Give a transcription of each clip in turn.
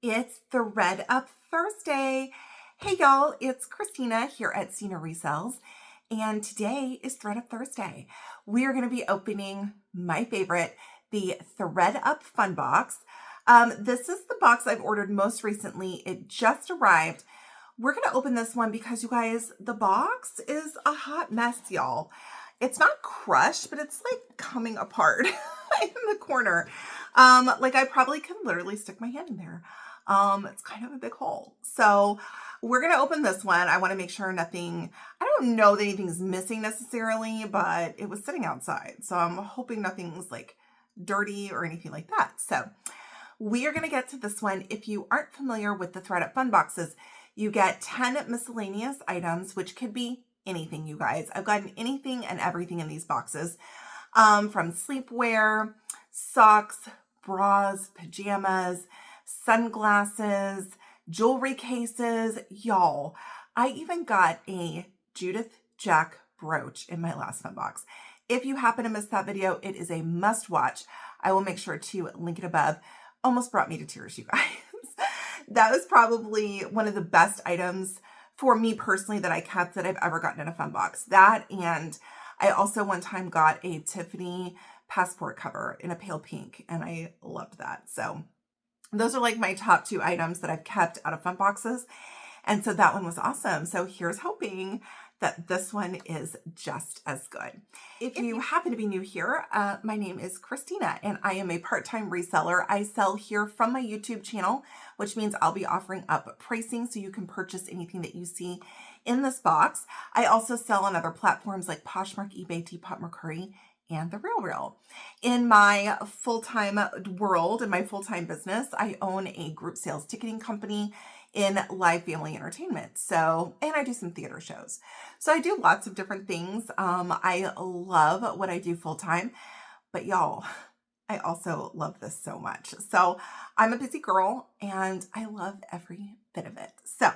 It's Thredup Thursday. Hey y'all, it's Christina here at Cena Resells, and today is Thredup Thursday. We are going to be opening my favorite, the Thredup Fun Box. This is the box I've ordered most recently. It just arrived. We're going to open this one because, you guys, the box is a hot mess, y'all. It's not crushed, but it's like coming apart in the corner. Like I probably can literally stick my hand in there. It's kind of a big hole. So we're going to open this one. I want to make sure nothing, I don't know that anything's missing necessarily, but it was sitting outside. So I'm hoping nothing's like dirty or anything like that. So we are going to get to this one. If you aren't familiar with the Thredup Fun Boxes, you get 10 miscellaneous items, which could be anything, you guys. I've gotten anything and everything in these boxes, from sleepwear, socks, bras, pajamas, sunglasses, jewelry cases. Y'all, I even got a Judith Jack brooch in my last fun box. If you happen to miss that video, it is a must watch. I will make sure to link it above. Almost brought me to tears, you guys. That was probably one of the best items for me personally that I kept that I've ever gotten in a fun box. That, and I also one time got a Tiffany passport cover in a pale pink, and I loved that. So those are like my top two items that I've kept out of fun boxes. And so that one was awesome. So here's hoping that this one is just as good. If you happen to be new here, my name is Christina and I am a part-time reseller. I sell here from my YouTube channel, which means I'll be offering up pricing so you can purchase anything that you see in this box. I also sell on other platforms like Poshmark, eBay, Depop, Mercari, and the Real. In my full-time world, in my full-time business, I own a group sales ticketing company in live family entertainment. So, and I do some theater shows. So I do lots of different things. I love what I do full-time, but y'all, I also love this so much. So I'm a busy girl and I love every bit of it. So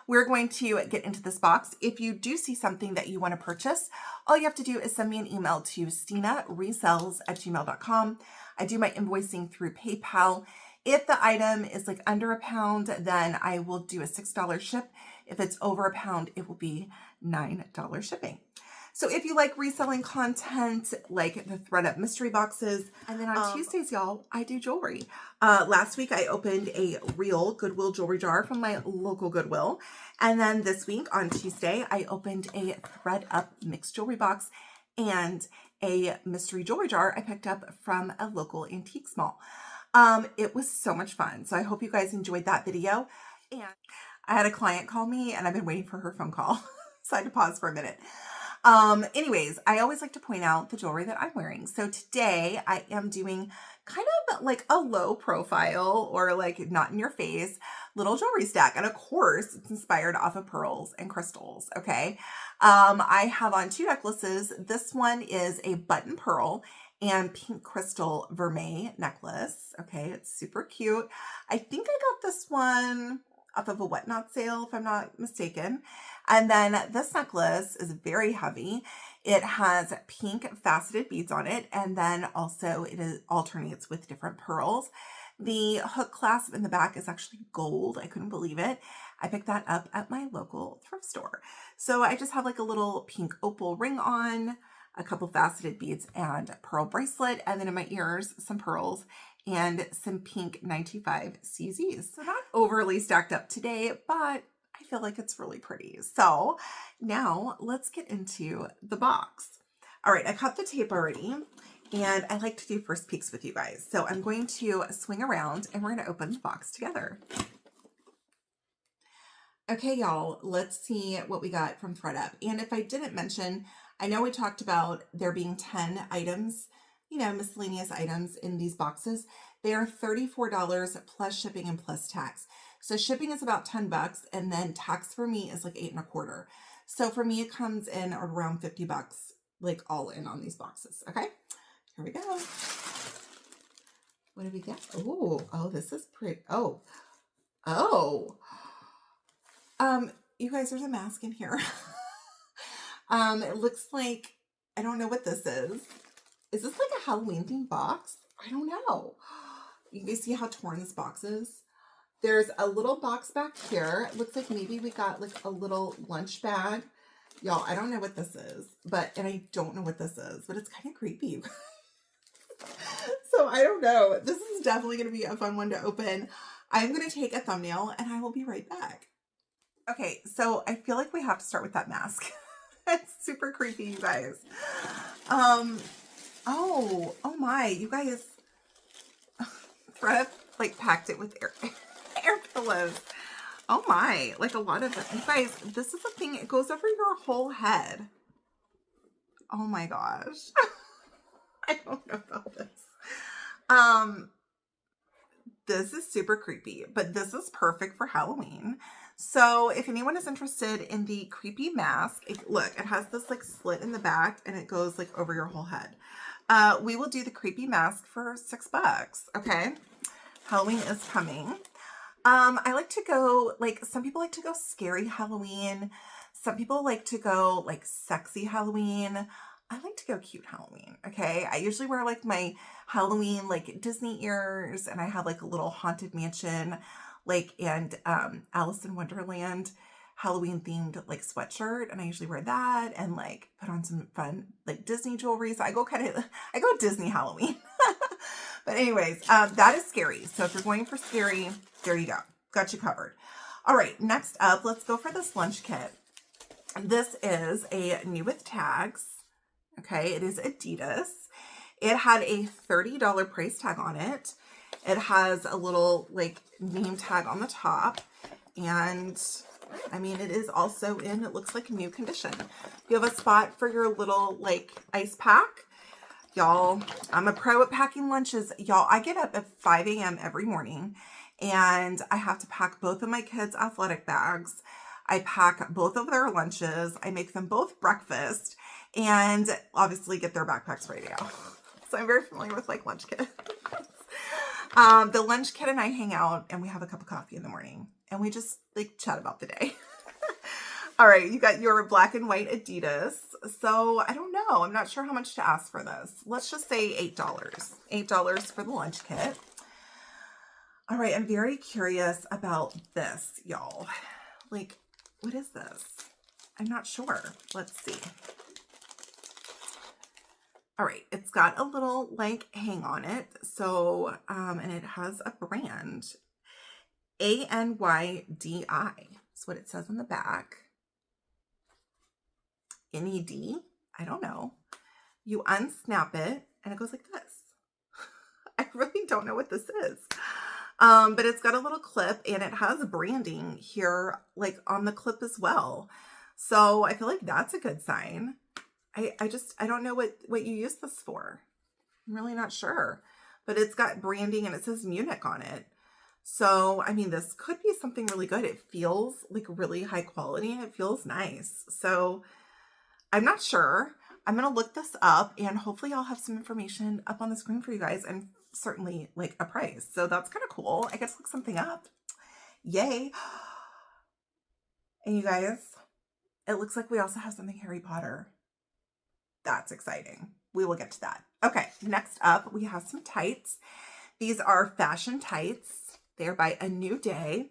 we're going to get into this box. If you do see something that you want to purchase, all you have to do is send me an email to stinaresells@gmail.com. I do my invoicing through PayPal. If the item is like under £1, then I will do a $6 ship. If it's over £1, it will be $9 shipping. So if you like reselling content like the Thredup mystery boxes, and then on Tuesdays, y'all, I do jewelry. Last week I opened a real Goodwill jewelry jar from my local Goodwill. And then this week on Tuesday, I opened a Thredup mixed jewelry box and a mystery jewelry jar I picked up from a local antique mall. It was so much fun. So I hope you guys enjoyed that video. And I had a client call me and I've been waiting for her phone call. So I had to pause for a minute. Anyways, I always like to point out the jewelry that I'm wearing. So today I am doing kind of like a low profile or like not in your face little jewelry stack. And of course it's inspired off of pearls and crystals. Okay. I have on two necklaces. This one is a button pearl and pink crystal vermeil necklace. Okay. It's super cute. I think I got this one off of a whatnot sale, if I'm not mistaken. And then this necklace is very heavy. It has pink faceted beads on it. And then also it alternates with different pearls. The hook clasp in the back is actually gold. I couldn't believe it. I picked that up at my local thrift store. So I just have like a little pink opal ring on, a couple faceted beads and pearl bracelet. And then in my ears, some pearls and some pink 925 CZs. So not overly stacked up today, but I feel like it's really pretty. So now let's get into the box. All right, I cut the tape already and I like to do first peeks with you guys. So I'm going to swing around and we're going to open the box together. Okay, y'all, let's see what we got from Thredup. And if I didn't mention, I know we talked about there being 10 items, you know, miscellaneous items in these boxes. They are $34 plus shipping and plus tax. So shipping is about $10 and then tax for me is like $8.25. So for me, it comes in around $50, like all in on these boxes. Okay, here we go. What do we get? Oh, this is pretty. Oh, you guys, there's a mask in here. It looks like, I don't know what this is. Is this like a Halloween themed box? I don't know. You guys see how torn this box is? There's a little box back here. It looks like maybe we got like a little lunch bag. Y'all, I don't know what this is, and I don't know what this is, but it's kind of creepy. So I don't know. This is definitely going to be a fun one to open. I'm going to take a thumbnail and I will be right back. Okay, so I feel like we have to start with that mask. It's super creepy, you guys. Oh my, you guys. Thredup like packed it with air pillows. Oh my, like a lot of it. You guys, this is a thing, it goes over your whole head. Oh my gosh. I don't know about this. This is super creepy, but this is perfect for Halloween. So if anyone is interested in the creepy mask, look, it has this like slit in the back and it goes like over your whole head. We will do the creepy mask for $6. Okay. Halloween is coming. I like to go, like, some people like to go scary Halloween. Some people like to go like sexy Halloween. I like to go cute Halloween. Okay. I usually wear like my Halloween, like Disney ears, and I have like a little haunted mansion, like, and, Alice in Wonderland Halloween themed like sweatshirt. And I usually wear that and like put on some fun, like Disney jewelry. So I go Disney Halloween. But anyways, that is scary. So if you're going for scary, there you go. Got you covered. All right. Next up, let's go for this lunch kit. This is a new with tags. Okay. It is Adidas. It had a $30 price tag on it. It has a little like name tag on the top. And I mean, it is also in, it looks like new condition. You have a spot for your little like ice pack. Y'all, I'm a pro at packing lunches. Y'all, I get up at 5 a.m. every morning and I have to pack both of my kids' athletic bags. I pack both of their lunches. I make them both breakfast and obviously get their backpacks ready to go. So I'm very familiar with like lunch kits. The lunch kit and I hang out and we have a cup of coffee in the morning and we just like chat about the day. All right, you got your black and white Adidas. So I don't know. I'm not sure how much to ask for this. Let's just say $8. $8 for the lunch kit. All right, I'm very curious about this, y'all. Like, what is this? I'm not sure. Let's see. All right, it's got a little like hang on it. So, and it has a brand. ANYDI is what it says on the back. NED, I don't know. You unsnap it and it goes like this. I really don't know what this is. But it's got a little clip and it has branding here, like on the clip as well. So I feel like that's a good sign. I don't know what you use this for. I'm really not sure, but it's got branding and it says Munich on it. So, I mean, this could be something really good. It feels like really high quality and it feels nice. So I'm not sure. I'm going to look this up and hopefully I'll have some information up on the screen for you guys and certainly like a price. So that's kind of cool. I get to look something up. Yay. And you guys, it looks like we also have something Harry Potter. That's exciting. We will get to that. Okay. Next up, we have some tights. These are fashion tights. They're by A New Day.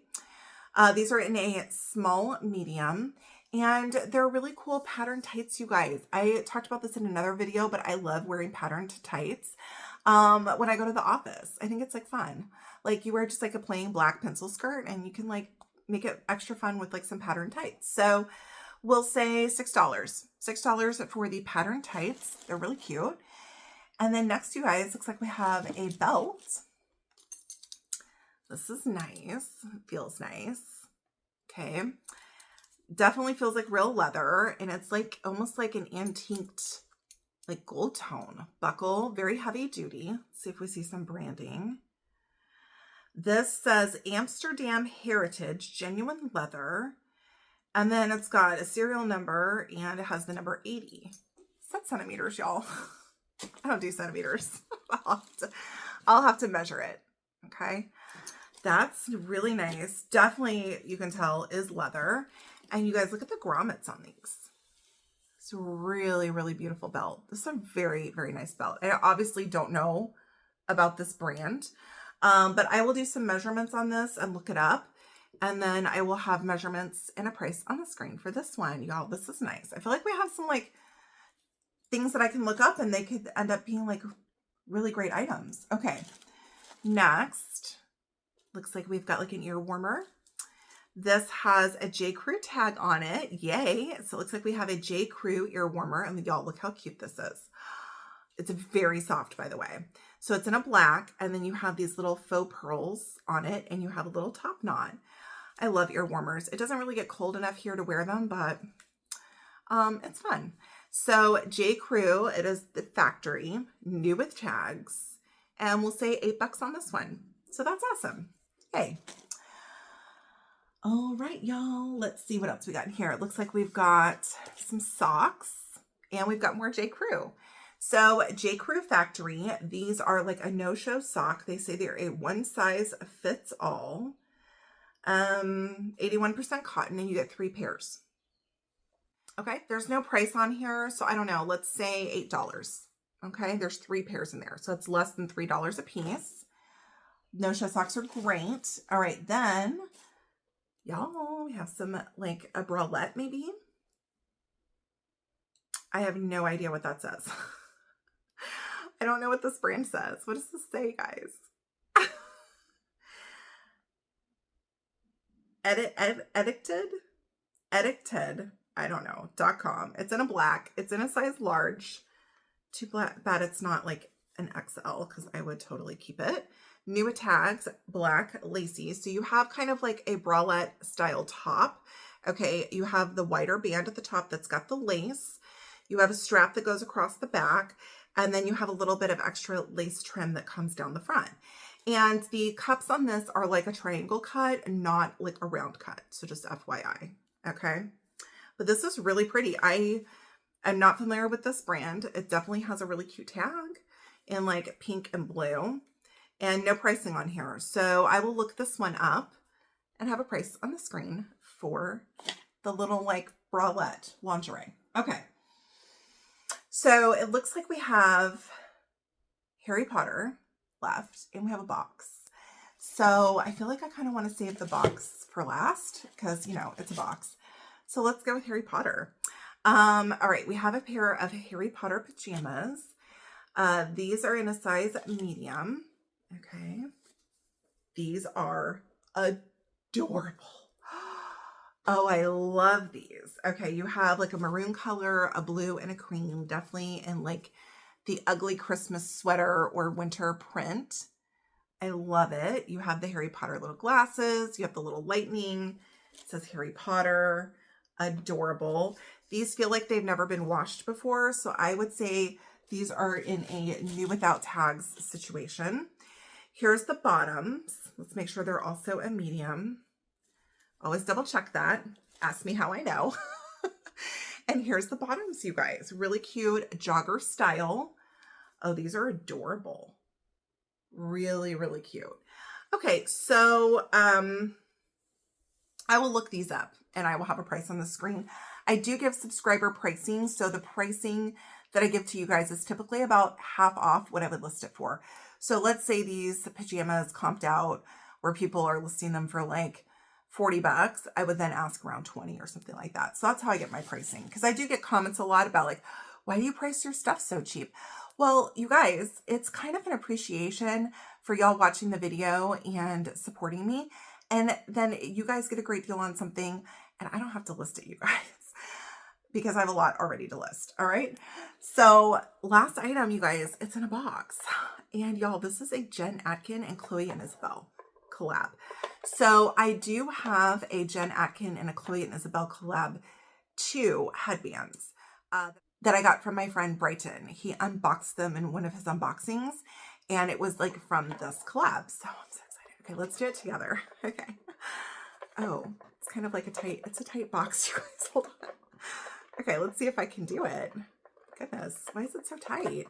These are in a small medium. And they're really cool pattern tights, you guys. I talked about this in another video, but I love wearing patterned tights when I go to the office. I think it's like fun. Like you wear just like a plain black pencil skirt and you can like make it extra fun with like some patterned tights. So we'll say $6. $6 for the patterned tights. They're really cute. And then next, you guys, looks like we have a belt. This is nice. It feels nice. Okay. Definitely feels like real leather, and it's like almost like an antiqued like gold tone buckle, very heavy duty. Let's see if we see some branding. This says Amsterdam Heritage Genuine Leather, and then it's got a serial number and it has the number 80. Is that centimeters, y'all? I don't do centimeters. I'll have to measure it. Okay. That's really nice. Definitely, you can tell is leather. And you guys look at the grommets on these. It's a really, really beautiful belt. This is a very, very nice belt. I obviously don't know about this brand. But I will do some measurements on this and look it up. And then I will have measurements and a price on the screen for this one. Y'all, this is nice. I feel like we have some like things that I can look up and they could end up being like really great items. Okay, next, looks like we've got like an ear warmer. This has a J.Crew tag on it. Yay. So it looks like we have a J.Crew ear warmer. And y'all, look how cute this is. It's very soft, by the way. So it's in a black, and then you have these little faux pearls on it, and you have a little top knot. I love ear warmers. It doesn't really get cold enough here to wear them, but it's fun. So J.Crew, it is the factory, new with tags, and we'll say $8 on this one. So that's awesome. Yay. All right, y'all. Let's see what else we got in here. It looks like we've got some socks, and we've got more J.Crew. So J.Crew Factory, these are like a no-show sock. They say they're a one size fits all. 81% cotton, and you get 3 pairs. Okay, there's no price on here, so I don't know. Let's say $8. Okay, there's 3 pairs in there, so it's less than $3 a piece. No-show socks are great. All right, then, y'all, we have some, like, a bralette, maybe? I have no idea what that says. I don't know what this brand says. What does this say, guys? Edicted, I don't know, .com. It's in a black. It's in a size large. Too bad it's not like an XL, because I would totally keep it. New with tags, black, lacy. So you have kind of like a bralette style top. Okay, you have the wider band at the top that's got the lace. You have a strap that goes across the back, and then you have a little bit of extra lace trim that comes down the front. And the cups on this are like a triangle cut, not like a round cut. So just FYI, okay? But this is really pretty. I am not familiar with this brand. It definitely has a really cute tag in like pink and blue, and no pricing on here. So I will look this one up and have a price on the screen for the little like bralette lingerie. Okay. So it looks like we have Harry Potter left, and we have a box. So I feel like I kind of want to save the box for last because, you know, it's a box. So let's go with Harry Potter. All right, we have a pair of Harry Potter pajamas. These are in a size medium. Okay. These are adorable. Oh, I love these. Okay, you have like a maroon color, a blue, and a cream, definitely in like the ugly Christmas sweater or winter print. I love it. You have the Harry Potter little glasses. You have the little lightning. It says Harry Potter. Adorable. These feel like they've never been washed before, so I would say these are in a new without tags situation. Here's the bottoms. Let's make sure they're also a medium. Always double check that. Ask me how I know. And here's the bottoms, you guys. Really cute jogger style. Oh, these are adorable. Really, really cute. Okay, so I will look these up and I will have a price on the screen. I do give subscriber pricing, so the pricing that I give to you guys is typically about half off what I would list it for. So let's say these pajamas comped out where people are listing them for like $40. I would then ask around 20 or something like that. So that's how I get my pricing, because I do get comments a lot about like, why do you price your stuff so cheap? Well, you guys, it's kind of an appreciation for y'all watching the video and supporting me. And then you guys get a great deal on something and I don't have to list it, you guys, because I have a lot already to list. All right. So last item, you guys, it's in a box. And y'all, this is a Jen Atkin and Chloe and Isabel collab. So I do have a Jen Atkin and a Chloe and Isabel collab 2 headbands that I got from my friend Brighton. He unboxed them in one of his unboxings, and it was like from this collab. So I'm so excited. Okay, let's do it together. Okay. Oh, it's kind of like it's a tight box, you guys. Hold on. Okay, let's see if I can do it. Goodness, why is it so tight?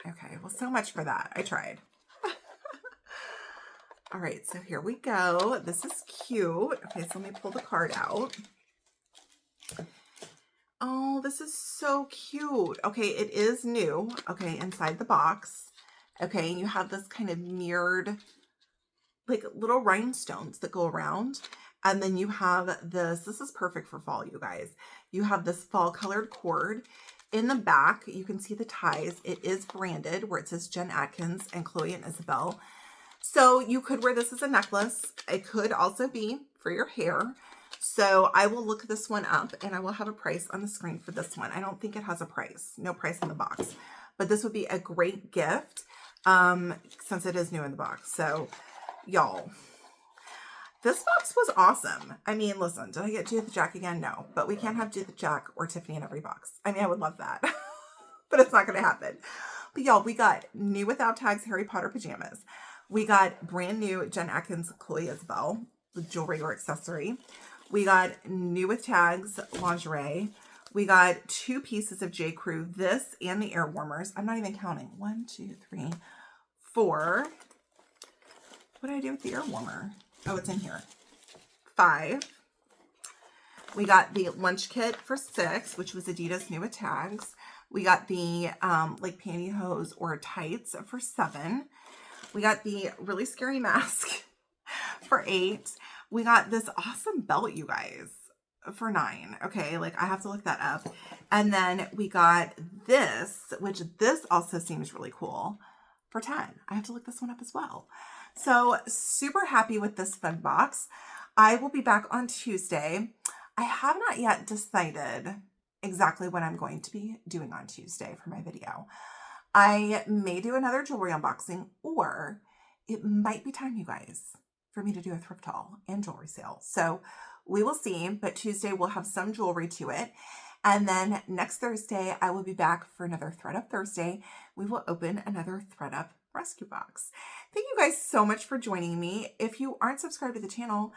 Okay, well, so much for that. I tried. All right, so here we go. This is cute. Okay, so let me pull the card out. Oh, this is so cute. Okay, it is new. Okay, inside the box. Okay, and you have this kind of mirrored, like little rhinestones that go around. And then you have this is perfect for fall, you guys. You have this fall colored cord. In the back, you can see the ties. It is branded where it says Jen Atkins and Chloe and Isabel. So you could wear this as a necklace. It could also be for your hair. So I will look this one up and I will have a price on the screen for this one. I don't think it has a price, no price in the box, but this would be a great gift since it is new in the box. So y'all, this box was awesome. I mean, listen, did I get Judith Jack again? No, but we can't have Judith Jack or Tiffany in every box. I mean, I would love that, but it's not going to happen. But y'all, we got new without tags Harry Potter pajamas. We got brand new Jen Atkins Chloe Isabel, the jewelry or accessory. We got new with tags lingerie. We got 2 pieces of J.Crew, this and the air warmers. I'm not even counting. 1, 2, 3, 4. What did I do with the air warmer? Oh, it's in here. 5. We got the lunch kit for 6, which was Adidas new with tags. We got the like pantyhose or tights for 7. We got the really scary mask for 8. We got this awesome belt, you guys, for 9. Okay, like I have to look that up. And then we got this, which this also seems really cool, for 10. I have to look this one up as well. So super happy with this fun box. I will be back on Tuesday. I have not yet decided exactly what I'm going to be doing on Tuesday for my video. I may do another jewelry unboxing, or it might be time, you guys, for me to do a thrift haul and jewelry sale. So we will see, but Tuesday we'll have some jewelry to it. And then next Thursday, I will be back for another Thredup Thursday. We will open another Thredup rescue box. Thank you guys so much for joining me. If you aren't subscribed to the channel,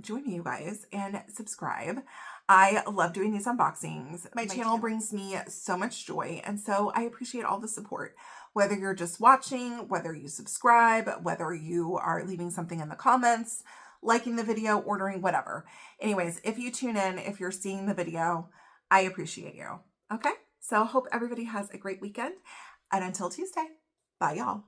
join me, you guys, and subscribe. I love doing these unboxings. My channel brings me so much joy, and so I appreciate all the support. Whether you're just watching, whether you subscribe, whether you are leaving something in the comments, liking the video, ordering, whatever. Anyways, if you tune in, if you're seeing the video, I appreciate you. Okay? So hope everybody has a great weekend. And until Tuesday, bye y'all.